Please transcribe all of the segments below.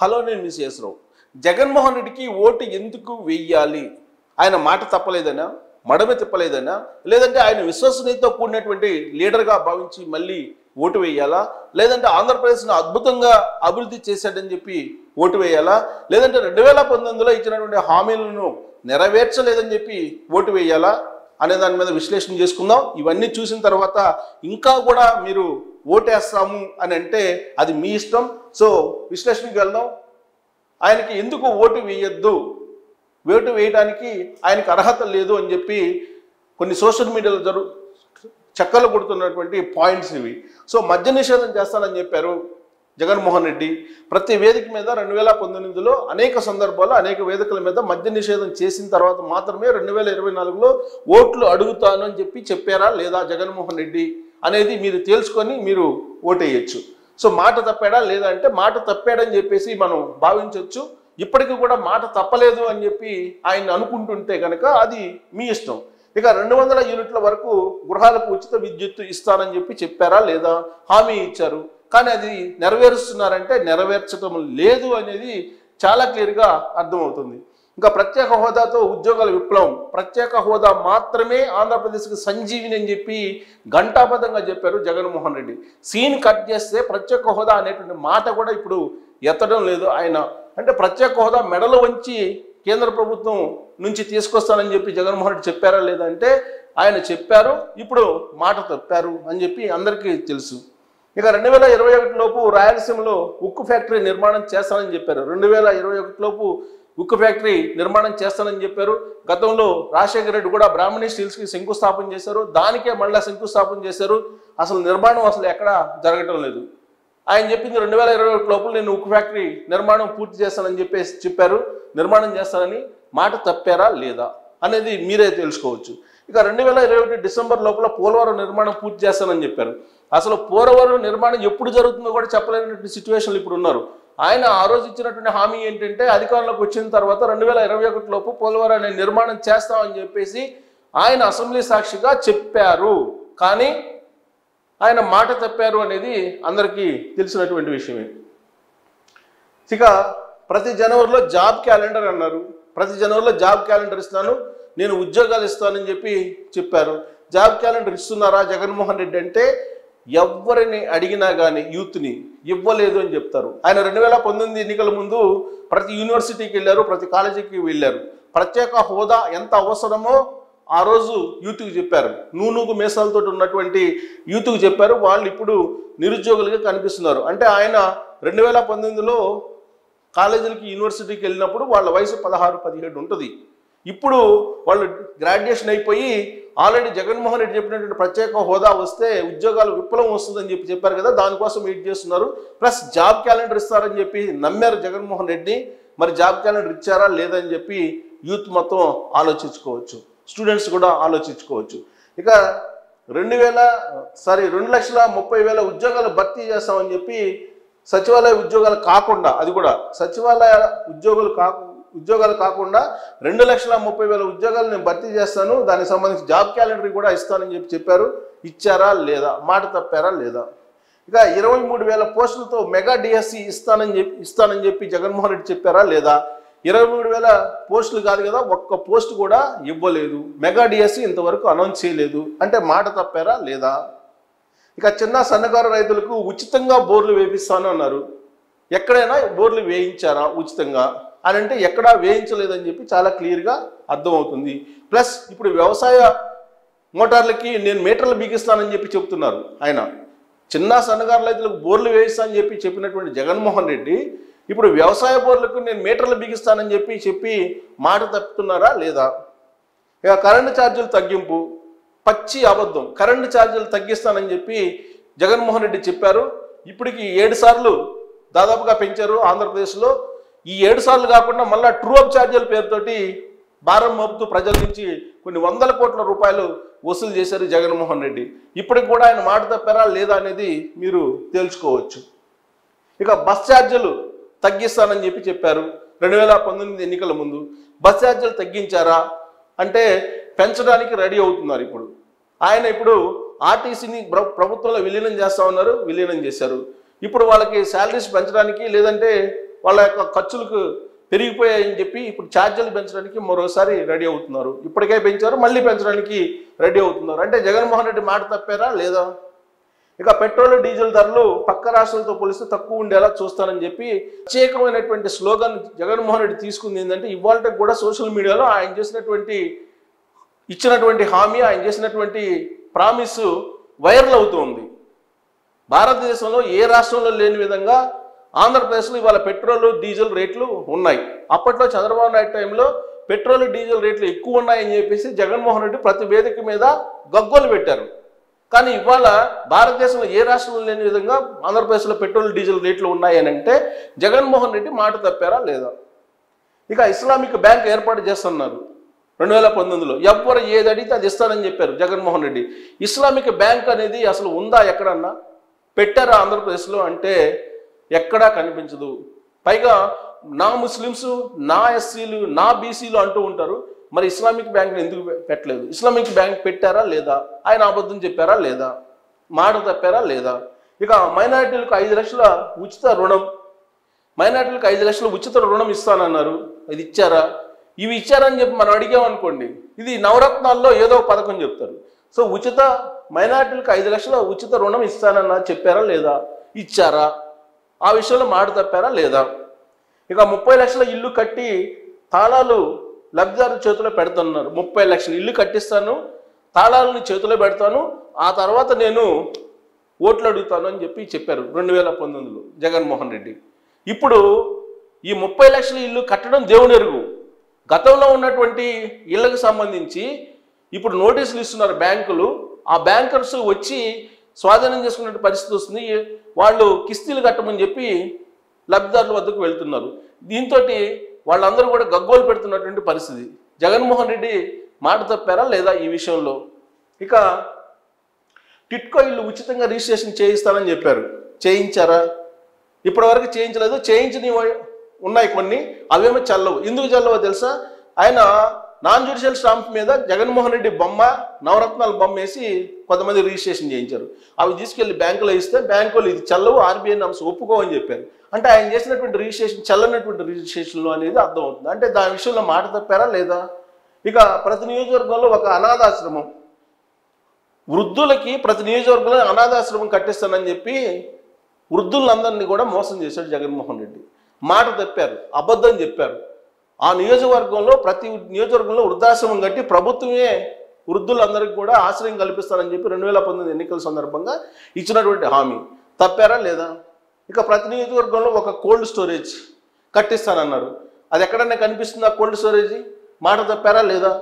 Hello నేను miss చేసరావు. Jaganmohan రెడ్డికి vote ఎందుకు వెయ్యాలి? ఆయన మాట తప్పలేదనా, మడమ తిప్పలేదనా, లేదంటే ఆయన విశ్వసనీయతతో కూడినటువంటి లీడర్గా భావించి మళ్ళీ ఓటు వేయాలా, లేదంటే ఆంధ్రప్రదేశ్ను అద్భుతంగా అభివృద్ధి చేశాడని చెప్పి ఓటు వేయాలా, లేదంటే 2019లో ఇచ్చినటువంటి హామీలను నెరవేర్చలేదని చెప్పి ఓటు వేయాలా అనే దాని మీద విశ్లేషణ చేసుకుందాం. ఇవన్నీ చూసిన తర్వాత ఇంకా కూడా మీరు ఓటేస్తాము అని అంటే అది మీ ఇష్టం. సో విశ్లేషణకి వెళ్దాం. ఆయనకి ఎందుకు ఓటు వేయొద్దు, ఓటు వేయడానికి ఆయనకు అర్హత లేదు అని చెప్పి కొన్ని సోషల్ మీడియాలో చక్కలు కొడుతున్నటువంటి పాయింట్స్ ఇవి. సో మద్య నిషేధం చేస్తానని చెప్పారు జగన్మోహన్ రెడ్డి. ప్రతి వేదిక మీద 2019లో అనేక సందర్భాల్లో అనేక వేదికల మీద మద్య నిషేధం చేసిన తర్వాత మాత్రమే 2024లో ఓట్లు అడుగుతాను అని చెప్పారా లేదా జగన్మోహన్ రెడ్డి అనేది మీరు తెలుసుకొని మీరు ఓటేయచ్చు. సో మాట తప్పాడా లేదా అంటే మాట తప్పాడని చెప్పేసి మనం భావించవచ్చు. ఇప్పటికీ కూడా మాట తప్పలేదు అని చెప్పి ఆయన అనుకుంటుంటే కనుక అది మీ ఇష్టం. ఇక 200 యూనిట్ల వరకు గృహాలకు ఉచిత విద్యుత్తు ఇస్తానని చెప్పారా లేదా? హామీ ఇచ్చారు, కానీ అది నెరవేరుస్తున్నారంటే నెరవేర్చడం లేదు అనేది చాలా క్లియర్గా అర్థమవుతుంది. ఇంకా ప్రత్యేక హోదాతో ఉద్యోగాల విప్లవం, ప్రత్యేక హోదా మాత్రమే ఆంధ్రప్రదేశ్కి సంజీవిని అని చెప్పి ఘంటాపథంగా చెప్పారు జగన్మోహన్ రెడ్డి. సీన్ కట్ చేస్తే ప్రత్యేక హోదా అనేటువంటి మాట కూడా ఇప్పుడు ఎత్తడం లేదు ఆయన. అంటే ప్రత్యేక హోదా మెడలు వంచి కేంద్ర ప్రభుత్వం నుంచి తీసుకొస్తానని చెప్పి జగన్మోహన్ రెడ్డి చెప్పారా లేదంటే ఆయన చెప్పారు, ఇప్పుడు మాట తప్పారు అని చెప్పి అందరికీ తెలుసు. ఇక 2021 లోపు రాయలసీమలో ఉక్కు ఫ్యాక్టరీ నిర్మాణం చేస్తానని చెప్పారు. 2021 లోపు ఉక్కు ఫ్యాక్టరీ నిర్మాణం చేస్తానని చెప్పారు. గతంలో రాజశేఖర రెడ్డి కూడా బ్రాహ్మణి స్టీల్స్కి శంకుస్థాపన చేశారు, దానికే మళ్ళీ శంకుస్థాపన చేశారు. అసలు నిర్మాణం ఎక్కడా జరగటం లేదు. ఆయన చెప్పింది 2021 లోపల నేను ఉక్కు ఫ్యాక్టరీ నిర్మాణం పూర్తి చేస్తానని చెప్పారు. నిర్మాణం చేస్తానని మాట తప్పారా లేదా అనేది మీరే తెలుసుకోవచ్చు. ఇక 2021 డిసెంబర్ లోపల పోలవరం నిర్మాణం పూర్తి చేస్తానని చెప్పారు. అసలు పోలవరం నిర్మాణం ఎప్పుడు జరుగుతుందో కూడా చెప్పలేనటువంటి సిచ్యువేషన్లు ఇప్పుడు ఉన్నారు. ఆయన ఆ రోజు ఇచ్చినటువంటి హామీ ఏంటంటే అధికారంలోకి వచ్చిన తర్వాత 2021 లోపు పోలవరం నిర్మాణం చేస్తామని చెప్పేసి ఆయన అసెంబ్లీ సాక్షిగా చెప్పారు, కానీ ఆయన మాట తప్పారు అనేది అందరికీ తెలిసినటువంటి విషయమే. ఇక ప్రతి జనవరిలో జాబ్ క్యాలెండర్ అన్నారు. ప్రతి జనవరిలో జాబ్ క్యాలెండర్ ఇస్తాను, నేను ఉద్యోగాలు ఇస్తానని చెప్పారు. జాబ్ క్యాలెండర్ ఇస్తున్నారా జగన్మోహన్ రెడ్డి అంటే ఎవరిని అడిగినా కానీ యూత్ని ఇవ్వలేదు అని చెప్తారు. ఆయన 2019 ఎన్నికల ముందు ప్రతి యూనివర్సిటీకి వెళ్ళారు, ప్రతి కాలేజీకి వెళ్ళారు. ప్రత్యేక హోదా ఎంత అవసరమో ఆ రోజు యూత్కి చెప్పారు. నూనూగు మీసాలతో ఉన్నటువంటి యూత్కి చెప్పారు. వాళ్ళు ఇప్పుడు నిరుద్యోగులుగా కనిపిస్తున్నారు. అంటే ఆయన 2019లో కాలేజీలకి యూనివర్సిటీకి వెళ్ళినప్పుడు వాళ్ళ వయసు 16-17 ఉంటుంది. ఇప్పుడు వాళ్ళు గ్రాడ్యుయేషన్ అయిపోయి ఆల్రెడీ జగన్మోహన్ రెడ్డి చెప్పినటువంటి ప్రత్యేక హోదా వస్తే ఉద్యోగాలు విప్లవం వస్తుందని చెప్పారు కదా, దానికోసం వెయిట్ చేస్తున్నారు. ప్లస్ జాబ్ క్యాలెండర్ ఇస్తారని చెప్పి నమ్మారు జగన్మోహన్ రెడ్డి. మరి జాబ్ క్యాలెండర్ ఇచ్చారా లేదని చెప్పి యూత్ మొత్తం ఆలోచించుకోవచ్చు, స్టూడెంట్స్ కూడా ఆలోచించుకోవచ్చు. ఇక 2,30,000 ఉద్యోగాలు భర్తీ చేస్తామని చెప్పి సచివాలయ ఉద్యోగాలు కాకుండా, అది కూడా సచివాలయ ఉద్యోగాలు కాకుండా 2,30,000 ఉద్యోగాలు నేను భర్తీ చేస్తాను, దానికి సంబంధించి జాబ్ క్యాలెండర్ కూడా ఇస్తానని చెప్పారు. ఇచ్చారా లేదా? మాట తప్పారా లేదా? ఇక 23,000 పోస్టులతో మెగా డిఎస్సి ఇస్తానని చెప్పి జగన్మోహన్ రెడ్డి చెప్పారా లేదా? 23,000 పోస్టులు కాదు కదా, ఒక్క పోస్ట్ కూడా ఇవ్వలేదు. మెగా డిఎస్సి ఇంతవరకు అనౌన్స్ చేయలేదు. అంటే మాట తప్పారా లేదా? ఇక చిన్న సన్నకారు రైతులకు ఉచితంగా బోర్లు వేపిస్తాను అన్నారు. ఎక్కడైనా బోర్లు వేయించారా ఉచితంగా అని అంటే ఎక్కడా వేయించలేదని చెప్పి చాలా క్లియర్గా అర్థమవుతుంది. ప్లస్ ఇప్పుడు వ్యవసాయ మోటార్లకి నేను మీటర్లు బిగిస్తానని చెప్తున్నారు ఆయన. చిన్న సన్నకారు రైతులకు బోర్లు వేయిస్తానని చెప్పినటువంటి జగన్మోహన్ రెడ్డి ఇప్పుడు వ్యవసాయ బోర్లకు నేను మీటర్లు బిగిస్తానని చెప్పి మాట తప్పుతున్నారా లేదా? ఇక కరెంటు ఛార్జీలు తగ్గింపు, పచ్చి అబద్ధం. కరెంటు ఛార్జీలు తగ్గిస్తానని చెప్పి జగన్మోహన్ రెడ్డి చెప్పారు. ఇప్పటికి 7 సార్లు దాదాపుగా పెంచారు ఆంధ్రప్రదేశ్లో. ఈ 7 సార్లు కాకుండా మళ్ళీ ట్రూ అప్ ఛార్జీల పేరుతోటి భారం మోపుతూ ప్రజల నుంచి కొన్ని 100 కోట్ల రూపాయలు వసూలు చేశారు జగన్మోహన్ రెడ్డి. ఇప్పటికి కూడా ఆయన మాట తప్పారా లేదా అనేది మీరు తేల్చుకోవచ్చు. ఇక బస్ ఛార్జీలు తగ్గిస్తానని చెప్పారు 2019 ఎన్నికల ముందు. బస్ ఛార్జీలు తగ్గించారా అంటే పెంచడానికి రెడీ అవుతున్నారు. ఇప్పుడు ఆర్టీసీని ప్రభుత్వంలో విలీనం చేస్తా ఉన్నారు, విలీనం చేశారు. ఇప్పుడు వాళ్ళకి శాలరీస్ పెంచడానికి లేదంటే వాళ్ళ యొక్క ఖర్చులకు పెరిగిపోయాయని చెప్పి ఇప్పుడు ఛార్జీలు పెంచడానికి మరోసారి రెడీ అవుతున్నారు. ఇప్పటికే పెంచారు, మళ్ళీ పెంచడానికి రెడీ అవుతున్నారు. అంటే జగన్మోహన్ రెడ్డి మాట తప్పారా లేదా? ఇక పెట్రోల్ డీజిల్ ధరలు పక్క రాష్ట్రాలతో పోలిస్తే తక్కువ ఉండేలా చూస్తానని చెప్పి ప్రత్యేకమైనటువంటి స్లోగన్ జగన్మోహన్ రెడ్డి తీసుకుంది. ఏంటంటే ఇవాళ కూడా సోషల్ మీడియాలో ఆయన ఇచ్చినటువంటి హామీ, ఆయన చేసినటువంటి ప్రామిస్ వైరల్ అవుతుంది. భారతదేశంలో ఏ రాష్ట్రంలో లేని విధంగా ఆంధ్రప్రదేశ్లో ఇవాళ పెట్రోల్ డీజిల్ రేట్లు ఉన్నాయి. అప్పట్లో చంద్రబాబు నాయుడు టైంలో పెట్రోల్ డీజిల్ రేట్లు ఎక్కువ ఉన్నాయని చెప్పేసి జగన్మోహన్ రెడ్డి ప్రతి వేదిక మీద గగ్గోలు పెట్టారు. కానీ ఇవాళ భారతదేశంలో ఏ రాష్ట్రంలో లేని విధంగా ఆంధ్రప్రదేశ్లో పెట్రోల్ డీజిల్ రేట్లు ఉన్నాయని అంటే జగన్మోహన్ రెడ్డి మాట తప్పారా లేదా? ఇక ఇస్లామిక్ బ్యాంక్ ఏర్పాటు చేస్తున్నారు 2019లో. ఎవ్వరు ఏది అడిగితే అది ఇస్తానని చెప్పారు జగన్మోహన్ రెడ్డి. ఇస్లామిక్ బ్యాంక్ అనేది అసలు ఉందా? ఎక్కడన్నా పెట్టారా ఆంధ్రప్రదేశ్లో అంటే ఎక్కడా కనిపించదు. పైగా నా ముస్లిమ్స్, నా ఎస్సీలు, నా బీసీలు అంటూ ఉంటారు. మరి ఇస్లామిక్ బ్యాంక్ని ఎందుకు పెట్టలేదు? ఇస్లామిక్ బ్యాంక్ పెట్టారా లేదా? ఆయన అబద్ధం చెప్పారా లేదా? మాట తప్పారా లేదా? ఇక మైనారిటీలకు 5 లక్షల ఉచిత రుణం, మైనారిటీలకు 5 లక్షల ఉచిత రుణం ఇస్తానన్నారు. ఇది ఇచ్చారా? ఇవి ఇచ్చారని చెప్పి మనం అడిగామనుకోండి, ఇది నవరత్నాల్లో ఏదో ఒక పథకం చెప్తారు. సో మైనారిటీలకు 5 లక్షల ఉచిత రుణం ఇస్తానన్నా చెప్పారా లేదా? ఇచ్చారా? ఆ విషయంలో మాట తప్పారా లేదా? ఇక 30 లక్షల ఇల్లు కట్టి తాళాలు లబ్ధిదారు చేతిలో పెడుతున్నారు. 30 లక్షల ఇల్లు కట్టిస్తాను, తాళాలను చేతిలో పెడతాను, ఆ తర్వాత నేను ఓట్లు అడుగుతాను అని చెప్పారు 2019లో జగన్మోహన్ రెడ్డి. ఇప్పుడు ఈ 30 లక్షల ఇల్లు కట్టడం దేవుని ఎరుగు. గతంలో ఉన్నటువంటి ఇళ్లకు సంబంధించి ఇప్పుడు నోటీసులు ఇస్తున్నారు బ్యాంకులు. ఆ బ్యాంకర్స్ వచ్చి స్వాధీనం చేసుకునే పరిస్థితి వస్తుంది. వాళ్ళు కిస్తీలు కట్టమని చెప్పి లబ్ధిదారుల వద్దకు వెళ్తున్నారు. దీంతో వాళ్ళందరూ కూడా గగ్గోలు పెడుతున్నటువంటి పరిస్థితి. జగన్మోహన్ రెడ్డి మాట తప్పారా లేదా ఈ విషయంలో? ఇక టిట్కో ఇల్లు ఉచితంగా రిజిస్ట్రేషన్ చేయిస్తానని చెప్పారు. చేయించారా? ఇప్పటివరకు చేయించలేదు. చేయించని ఉన్నాయి కొన్ని, అవేమో చల్లవు. ఎందుకు చల్లవో తెలుసా? ఆయన నాన్ జ్యుడిషియల్ స్టాంప్ మీద జగన్మోహన్ రెడ్డి బొమ్మ, నవరత్నాల బొమ్మ వేసి కొంతమంది రిజిస్ట్రేషన్ చేయించారు. అవి తీసుకెళ్లి బ్యాంకులో ఇస్తే బ్యాంకులు ఇది చల్లవు, ఆర్బీఐ నామ్స్ ఒప్పుకోవని చెప్పారు. అంటే ఆయన చేసినటువంటి రిజిస్ట్రేషన్ చల్లనటువంటి రిజిస్ట్రేషన్లు అనేది అర్థం అవుతుంది. అంటే దాని విషయంలో మాట తప్పారా లేదా? ఇక ప్రతి నియోజకవర్గంలో ఒక అనాథాశ్రమం, వృద్ధులకి ప్రతి నియోజకవర్గంలో అనాథాశ్రమం కట్టిస్తానని చెప్పి వృద్ధులందరినీ కూడా మోసం చేశాడు జగన్మోహన్ రెడ్డి. మాట తప్పారు, అబద్ధం చెప్పారు. ఆ నియోజకవర్గంలో ప్రతి నియోజకవర్గంలో వృద్ధాశ్రమం కట్టి ప్రభుత్వమే వృద్ధులందరికీ కూడా ఆశ్రయం కల్పిస్తారని చెప్పి 2019 ఎన్నికల సందర్భంగా ఇచ్చినటువంటి హామీ తప్పారా లేదా? ఇక ప్రతి నియోజకవర్గంలో ఒక కోల్డ్ స్టోరేజ్ కట్టిస్తానన్నారు. అది ఎక్కడన్నా కనిపిస్తుందా కోల్డ్ స్టోరేజ్? మాట తప్పారా లేదా?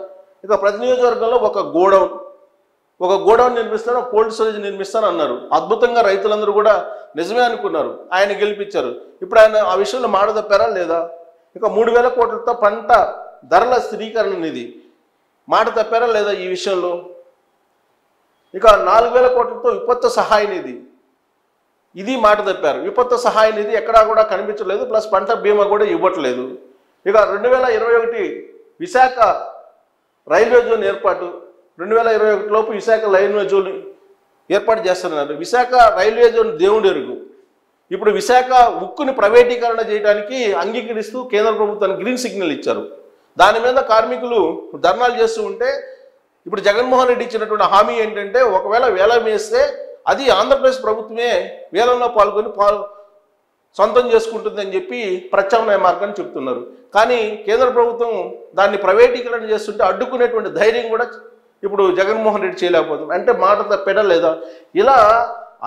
ఇక ప్రతి నియోజకవర్గంలో ఒక గోడౌన్ నిర్మిస్తాను, ఒక కోల్డ్ స్టోరేజ్ నిర్మిస్తాను అన్నారు. అద్భుతంగా రైతులందరూ కూడా నిజమే అనుకున్నారు, ఆయన గెలిపించారు. ఇప్పుడు ఆయన ఆ విషయంలో మాట తప్పారా లేదా? ఇక 3,000 కోట్లతో పంట ధరల స్థిరీకరణ నిధి, మాట తప్పారా లేదా ఈ విషయంలో? ఇక 4,000 కోట్లతో విపత్తు సహాయ నిధి, ఇది మాట తప్పారు. విపత్తు సహాయ నిధి ఎక్కడా కూడా కనిపించలేదు, ప్లస్ పంట బీమా కూడా ఇవ్వట్లేదు. ఇక 2021 విశాఖ రైల్వే జోన్ ఏర్పాటు, 2021 లోపు విశాఖ రైల్వే జోన్ ఏర్పాటు చేస్తున్నారు. విశాఖ రైల్వే జోన్ దేవుడి ఎరుగు. ఇప్పుడు విశాఖ ఉక్కుని ప్రైవేటీకరణ చేయడానికి అంగీకరిస్తూ కేంద్ర ప్రభుత్వానికి గ్రీన్ సిగ్నల్ ఇచ్చారు. దాని మీద కార్మికులు ధర్నాలు చేస్తూ ఉంటే ఇప్పుడు జగన్మోహన్ రెడ్డి ఇచ్చినటువంటి హామీ ఏంటంటే ఒకవేళ వేలం వేస్తే అది ఆంధ్రప్రదేశ్ ప్రభుత్వమే వేలంలో పాల్గొని సొంతం చేసుకుంటుందని చెప్పి ప్రత్యామ్నాయ మార్గాన్ని చెప్తున్నారు. కానీ కేంద్ర ప్రభుత్వం దాన్ని ప్రైవేటీకరణ చేస్తుంటే అడ్డుకునేటువంటి ధైర్యం కూడా ఇప్పుడు జగన్మోహన్ రెడ్డి చేయలేకపోతుంది. అంటే మాట తప్పాడా లేదా? ఇలా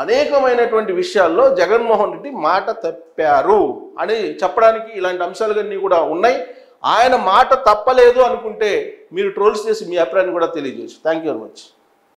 అనేకమైనటువంటి విషయాల్లో జగన్మోహన్ రెడ్డి మాట తప్పారు అని చెప్పడానికి ఇలాంటి అంశాలన్నీ కూడా ఉన్నాయి. ఆయన మాట తప్పలేదు అనుకుంటే మీరు ట్రోల్స్ చేసి మీ అభిప్రాయాన్ని కూడా తెలియజేయచ్చు. Thank you very much.